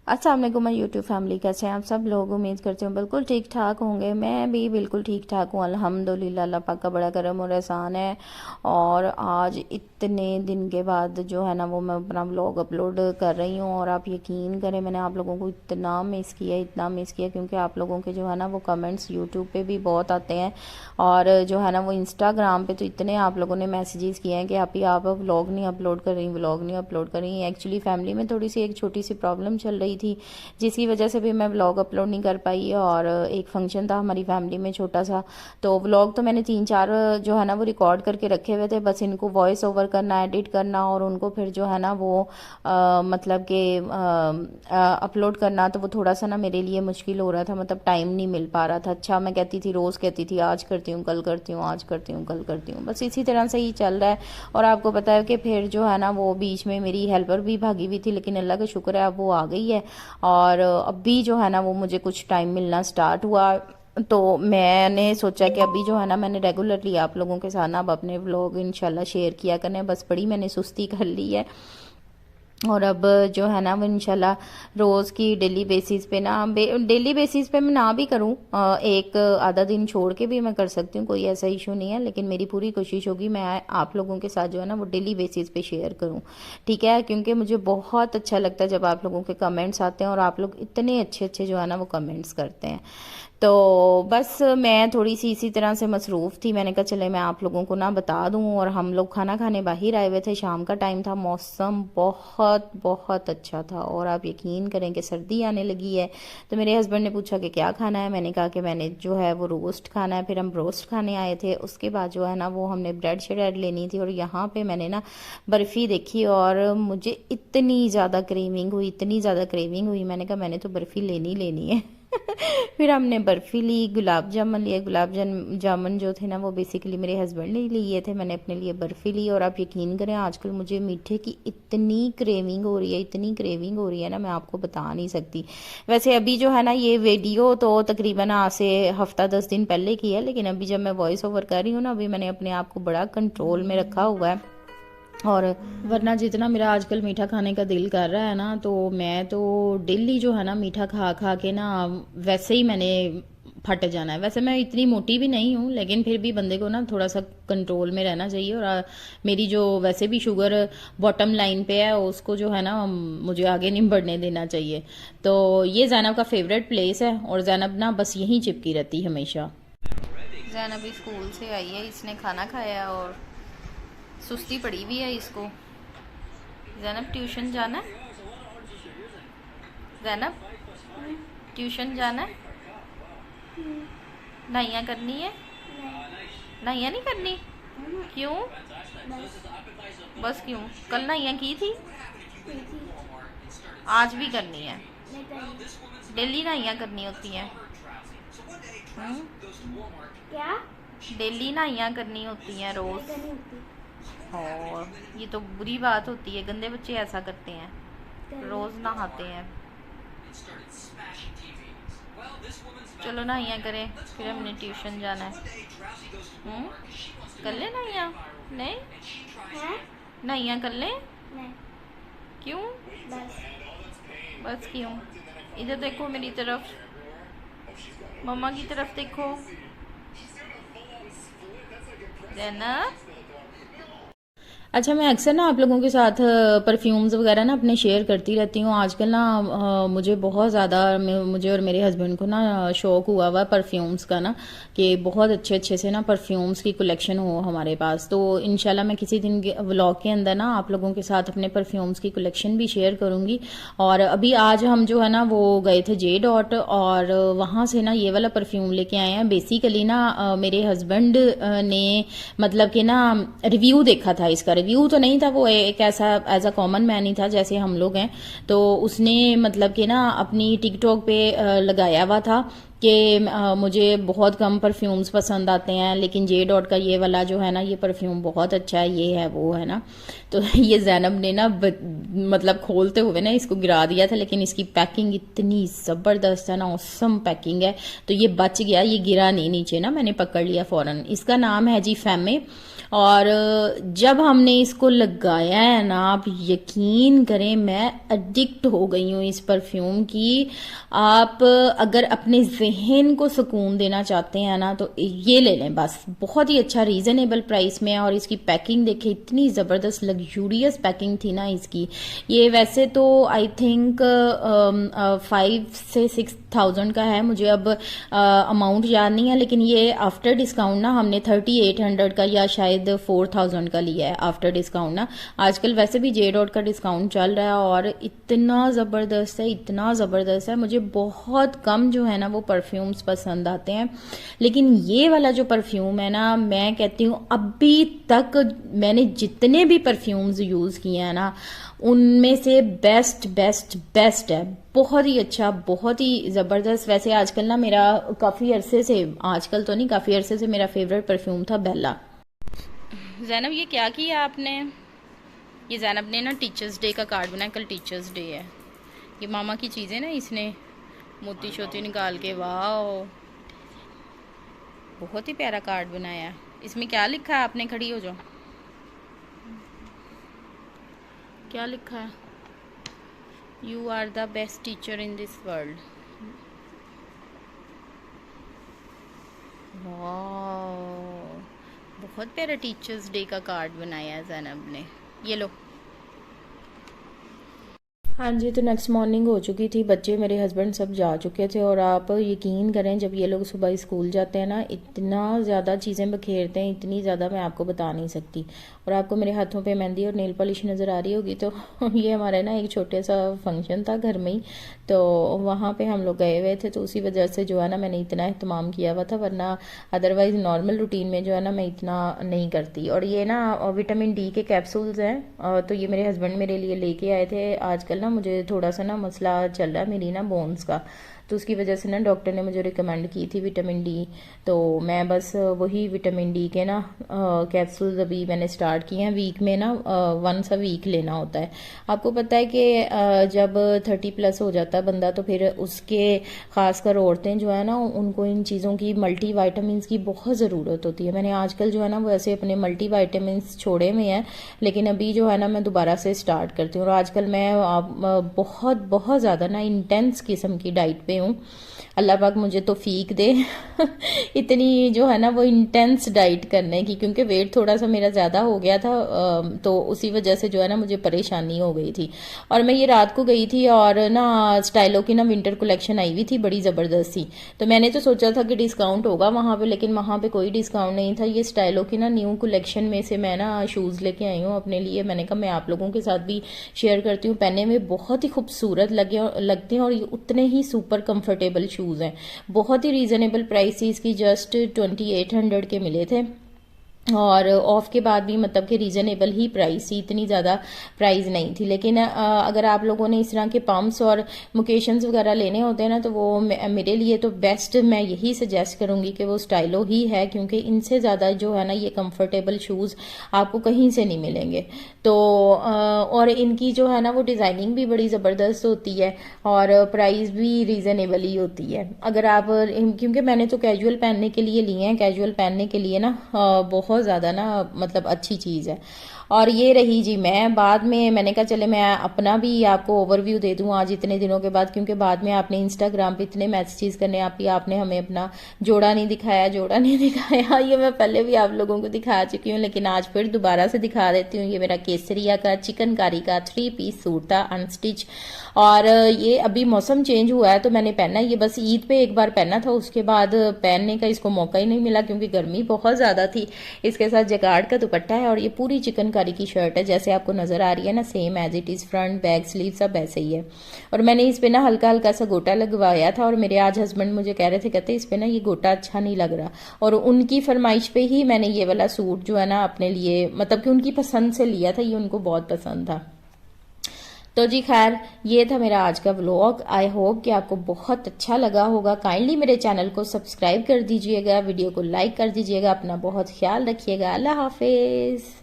अस्सलाम वालेकुम my YouTube family, कैसे हैं आप सब लोग। उम्मीद करती हूँ बिल्कुल ठीक ठाक होंगे। मैं भी बिल्कुल ठीक ठाक हूँ अल्हम्दुलिल्लाह। अल्लाह पाक का बड़ा करम और एहसान है। और आज इतने दिन के बाद जो है ना वो मैं अपना व्लॉग अपलोड कर रही हूँ। और आप यकीन करें, मैंने आप लोगों को इतना मिस किया, इतना मिस किया, क्योंकि आप लोगों के जो है ना वो कमेंट्स यूट्यूब पे भी बहुत आते हैं। और जो है ना वो इंस्टाग्राम पे तो इतने आप लोगों ने मैसेजेस किए हैं कि आप व्लॉग नहीं अपलोड कर रही, व्लॉग नहीं अपलोड कर रही। एक्चुअली फैमिली में थोड़ी सी एक छोटी सी प्रॉब्लम चल रही थी, जिसकी वजह से भी मैं व्लॉग अपलोड नहीं कर पाई। और एक फंक्शन था हमारी फैमिली में छोटा सा, तो व्लॉग तो मैंने 3-4 जो है ना वो रिकॉर्ड करके रखे हुए थे। बस इनको वॉइस ओवर करना, एडिट करना और उनको फिर जो है ना वो मतलब कि अपलोड करना, तो वो थोड़ा सा ना मेरे लिए मुश्किल हो रहा था, मतलब टाइम नहीं मिल पा रहा था। अच्छा, मैं कहती थी, रोज़ कहती थी आज करती हूँ, कल करती हूँ, आज करती हूँ, कल करती हूँ, बस इसी तरह से ही चल रहा है। और आपको पता है कि फिर जो है ना वो बीच में मेरी हेल्पर भी भागी हुई थी, लेकिन अल्लाह का शुक्र है अब वो आ गई है। और अभी जो है ना वो मुझे कुछ टाइम मिलना स्टार्ट हुआ, तो मैंने सोचा कि अभी जो है ना मैंने रेगुलरली आप लोगों के साथ ना अब अपने व्लॉग इंशाल्लाह शेयर किया करने। बस बड़ी मैंने सुस्ती कर ली है। और अब जो है ना वो इंशाल्लाह रोज़ की डेली बेसिस पे ना, डेली बेसिस पे मैं ना भी करूं, एक आधा दिन छोड़ के भी मैं कर सकती हूँ, कोई ऐसा इशू नहीं है। लेकिन मेरी पूरी कोशिश होगी मैं आप लोगों के साथ जो है ना वो डेली बेसिस पे शेयर करूं, ठीक है। क्योंकि मुझे बहुत अच्छा लगता है जब आप लोगों के कमेंट्स आते हैं, और आप लोग इतने अच्छे अच्छे जो है ना वो कमेंट्स करते हैं। तो बस मैं थोड़ी सी इसी तरह से मसरूफ़ थी, मैंने कहा चले मैं आप लोगों को ना बता दूं। और हम लोग खाना खाने बाहर आए हुए थे, शाम का टाइम था, मौसम बहुत बहुत अच्छा था। और आप यकीन करें कि सर्दी आने लगी है। तो मेरे हस्बैंड ने पूछा कि क्या खाना है, मैंने कहा कि मैंने जो है वो रोस्ट खाना है। फिर हम रोस्ट खाने आए थे, उसके बाद जो है ना वो हमने ब्रेड शेड लेनी थी। और यहाँ पे मैंने ना बर्फ़ी देखी और मुझे इतनी ज़्यादा क्रेविंग हुई, इतनी ज़्यादा क्रेविंग हुई, मैंने कहा मैंने तो बर्फ़ी लेनी लेनी है। फिर हमने बर्फ़ी ली, गुलाब जामुन लिए। जामुन जो थे ना वो बेसिकली मेरे हस्बैंड ने लिए थे, मैंने अपने लिए बर्फ़ी ली। और आप यकीन करें आजकल मुझे मीठे की इतनी क्रेविंग हो रही है, इतनी क्रेविंग हो रही है ना, मैं आपको बता नहीं सकती। वैसे अभी जो है ना ये वीडियो तो तकरीबन आज से हफ्ता 10 दिन पहले की है, लेकिन अभी जब मैं वॉइस ओवर कर रही हूँ ना, अभी मैंने अपने आप को बड़ा कंट्रोल में रखा हुआ है। और वरना जितना मेरा आजकल मीठा खाने का दिल कर रहा है ना, तो मैं तो डेली जो है ना मीठा खा खा के ना वैसे ही मैंने फट जाना है। वैसे मैं इतनी मोटी भी नहीं हूँ, लेकिन फिर भी बंदे को ना थोड़ा सा कंट्रोल में रहना चाहिए। और मेरी जो वैसे भी शुगर बॉटम लाइन पे है, उसको जो है ना मुझे आगे नहीं बढ़ने देना चाहिए। तो ये जैनब का फेवरेट प्लेस है, और जैनब ना बस यहीं चिपकी रहती हमेशा। जैनब स्कूल से आई है, इसने खाना खाया और सुस्ती पड़ी हुई है इसको। जैनब ट्यूशन जाना है, जैनब ट्यूशन जाना है, नहाइयाँ करनी है, नहाइयाँ नहीं करनी, क्यों, बस क्यों, कल नहाइयाँ की थी, आज भी करनी है, डेली नहाइयाँ करनी होती हैं। क्या, डेली नहाइयाँ करनी होती हैं रोज। और ये तो बुरी बात होती है, गंदे बच्चे ऐसा करते हैं, रोज नहाते हैं। चलो नहाइयाँ करें, फिर हमने ट्यूशन जाना है। कर ले नहाइयाँ, नहीं नहाइयाँ कर ले, क्यों, बस क्यों। इधर देखो मेरी तरफ, मम्मा की तरफ देखो, जैनब। अच्छा, मैं अक्सर ना आप लोगों के साथ परफ्यूम्स वगैरह ना अपने शेयर करती रहती हूँ। आजकल ना मुझे बहुत ज़्यादा, मुझे और मेरे हस्बैंड को ना शौक़ हुआ हुआ परफ्यूम्स का ना, कि बहुत अच्छे अच्छे से ना परफ्यूम्स की कलेक्शन हो हमारे पास। तो इंशाल्लाह मैं किसी दिन व्लॉग के अंदर ना आप लोगों के साथ अपने परफ्यूम्स की कलेक्शन भी शेयर करूँगी। और अभी आज हम जो है ना वो गए थे जे डॉट, और वहाँ से ना ये वाला परफ्यूम लेके आए हैं। बेसिकली ना मेरे हस्बैंड ने मतलब कि ना रिव्यू देखा था इसका, रिव्यू तो नहीं था, वो एक ऐसा एज अ कॉमन मैन ही था जैसे हम लोग हैं। तो उसने मतलब कि ना अपनी टिकटॉक पे लगाया हुआ था कि मुझे बहुत कम परफ्यूम्स पसंद आते हैं, लेकिन जे डॉट का ये वाला जो है ना, ये परफ्यूम बहुत अच्छा है, ये है वो है ना। तो ये जैनब ने ना मतलब खोलते हुए ना इसको गिरा दिया था, लेकिन इसकी पैकिंग इतनी ज़बरदस्त है ना, औसम पैकिंग है। तो ये बच गया, ये गिरा नहीं नीचे ना, मैंने पकड़ लिया फ़ौरन। इसका नाम है जी फैमे। और जब हमने इसको लगाया है ना, आप यकीन करें मैं एडिक्ट हो गई हूँ इस परफ्यूम की। आप अगर अपने जहन को सुकून देना चाहते हैं ना, तो ये ले लें बस। बहुत ही अच्छा रीजनेबल प्राइस में है, और इसकी पैकिंग देखें, इतनी ज़बरदस्त लग्जूरियस पैकिंग थी ना इसकी। ये वैसे तो आई थिंक 5 से 6 थाउजेंड का है, मुझे अब अमाउंट याद नहीं है, लेकिन ये आफ्टर डिस्काउंट ना हमने 3800 का या शायद 4000 का लिया है आफ्टर डिस्काउंट ना। आजकल वैसे भी जे डॉट का डिस्काउंट चल रहा है, और इतना ज़बरदस्त है, इतना ज़बरदस्त है। मुझे बहुत कम जो है ना वो परफ्यूम्स पसंद आते हैं, लेकिन ये वाला जो परफ्यूम है ना, मैं कहती हूँ अभी तक मैंने जितने भी परफ्यूम्स यूज़ किए हैं ना, उनमें से बेस्ट बेस्ट बेस्ट है। बहुत ही अच्छा, बहुत ही ज़बरदस्त। वैसे आजकल ना मेरा काफ़ी अरसे से, आजकल तो नहीं, काफ़ी अरसे से मेरा फेवरेट परफ्यूम था बेला। जैनब ये क्या किया आपने? ये जैनब ने ना टीचर्स डे का कार्ड बनाया, कल टीचर्स डे है। ये मामा की चीज़ें ना इसने मोती शोती निकाल के, वाह बहुत ही प्यारा कार्ड बनाया है। इसमें क्या लिखा है? आपने खड़ी हो जाओ, क्या लिखा है? You are the best teacher in this world. वाह बहुत प्यारा टीचर्स डे का कार्ड बनाया है जैनब ने। ये लो। हाँ जी, तो नेक्स्ट मॉर्निंग हो चुकी थी, बच्चे मेरे हस्बैंड सब जा चुके थे। और आप यकीन करें, जब ये लोग सुबह स्कूल जाते हैं ना, इतना ज़्यादा चीज़ें बखेरते हैं, इतनी ज़्यादा मैं आपको बता नहीं सकती। और आपको मेरे हाथों पे मेहंदी और नेल पॉलिश नज़र आ रही होगी, तो ये हमारे ना एक छोटे सा फंक्शन था घर में ही, तो वहाँ पे हम लोग गए हुए थे, तो उसी वजह से जो है ना मैंने इतना एहतमाम किया हुआ था, वरना अदरवाइज़ नॉर्मल रूटीन में जो है ना मैं इतना नहीं करती। और ये ना विटामिन डी के कैप्सूल्स हैं, तो ये मेरे हस्बैंड मेरे लिए लेके आए थे। आजकल ना मुझे थोड़ा सा ना मसला चल रहा है मेरी ना बोन्स का, तो उसकी वजह से ना डॉक्टर ने मुझे रिकमेंड की थी विटामिन डी। तो मैं बस वही विटामिन डी के ना कैप्सूल्स अभी मैंने स्टार्ट किए हैं। वीक में ना 1 वीक लेना होता है। आपको पता है कि जब 30+ हो जाता है बंदा, तो फिर उसके खासकर औरतें जो है ना, उनको इन चीज़ों की, मल्टी वाइटामिन की बहुत ज़रूरत होती है। मैंने आजकल जो है ना वो ऐसे अपने मल्टी वाइटामिन छोड़े हुए हैं, लेकिन अभी जो है ना मैं दोबारा से स्टार्ट करती हूँ। और आजकल मैं बहुत बहुत ज़्यादा ना इंटेंस किस्म की डाइट पे हूँ। अल्लाह पाक मुझे तौफीक दे इतनी जो है ना वो इंटेंस डाइट करने की, क्योंकि वेट थोड़ा सा मेरा ज़्यादा हो गया था, तो उसी वजह से जो है ना मुझे परेशानी हो गई थी। और मैं ये रात को गई थी, और ना स्टाइलो की ना विंटर कलेक्शन आई हुई थी बड़ी ज़बरदस्त सी। तो मैंने तो सोचा था कि डिस्काउंट होगा वहाँ पे, लेकिन वहाँ पे कोई डिस्काउंट नहीं था। ये स्टाइलो की ना न्यू कलेक्शन में से मैं ना शूज़ लेके आई हूँ अपने लिए। मैंने कहा मैं आप लोगों के साथ भी शेयर करती हूँ। पहनने में बहुत ही खूबसूरत लगते हैं, और ये उतने ही सुपर कंफर्टेबल शूज़ हैं। बहुत ही रीज़नेबल प्राइस इसकी, जस्ट 2800 के मिले थे। और ऑफ के बाद भी मतलब कि रीज़नेबल ही प्राइस थी, इतनी ज़्यादा प्राइस नहीं थी। लेकिन अगर आप लोगों ने इस तरह के पम्प्स और मुकेशंस वगैरह लेने होते हैं ना, तो वो मेरे लिए तो बेस्ट मैं यही सजेस्ट करूँगी कि वो स्टाइलो ही है, क्योंकि इनसे ज़्यादा जो है ना ये कंफर्टेबल शूज़ आपको कहीं से नहीं मिलेंगे। तो और इनकी जो है ना वो डिज़ाइनिंग भी बड़ी ज़बरदस्त होती है, और प्राइस भी रीज़नेबल ही होती है। अगर आप, क्योंकि मैंने तो कैजुअल पहनने के लिए लिए हैं, कैजुअल पहनने के लिए ना बहुत ज़्यादा ना मतलब अच्छी चीज़ है। और ये रही जी, मैं बाद में मैंने कहा चले मैं अपना भी आपको ओवरव्यू दे दूं आज इतने दिनों के बाद, क्योंकि बाद में आपने इंस्टाग्राम पे इतने मैसेजेस करने, आपने हमें अपना जोड़ा नहीं दिखाया, जोड़ा नहीं दिखाया। ये मैं पहले भी आप लोगों को दिखा चुकी हूँ, लेकिन आज फिर दोबारा से दिखा देती हूँ। ये मेरा केसरिया का चिकनकारी का 3 पीस सूट था अनस्टिच, और ये अभी मौसम चेंज हुआ है तो मैंने पहना। ये बस ईद पे एक बार पहना था, उसके बाद पहनने का इसको मौका ही नहीं मिला, क्योंकि गर्मी बहुत ज़्यादा थी। इसके साथ जगाड़ का दुपट्टा है, और ये पूरी चिकनकारी की शर्ट है, जैसे आपको नज़र आ रही है ना, same as it is, front back sleeve सब ऐसे ही है। और मैंने इस पे ना हल्का हल्का सा गोटा लगवाया था, और मेरे आज हस्बैंड मुझे कह रहे थे, कहते इस पे ना ये गोटा अच्छा नहीं लग रहा, और उनकी फरमाइश पे ही मैंने ये वाला सूट जो है ना अपने लिए, मतलब कि उनकी पसंद से लिया था, ये उनको बहुत पसंद था। तो जी खैर, ये था मेरा आज का व्लॉग। आई होप कि आपको बहुत अच्छा लगा होगा। काइंडली मेरे चैनल को सब्सक्राइब कर दीजिएगा, वीडियो को लाइक कर दीजिएगा, अपना बहुत ख्याल रखिएगा। अल्लाह हाफिज़।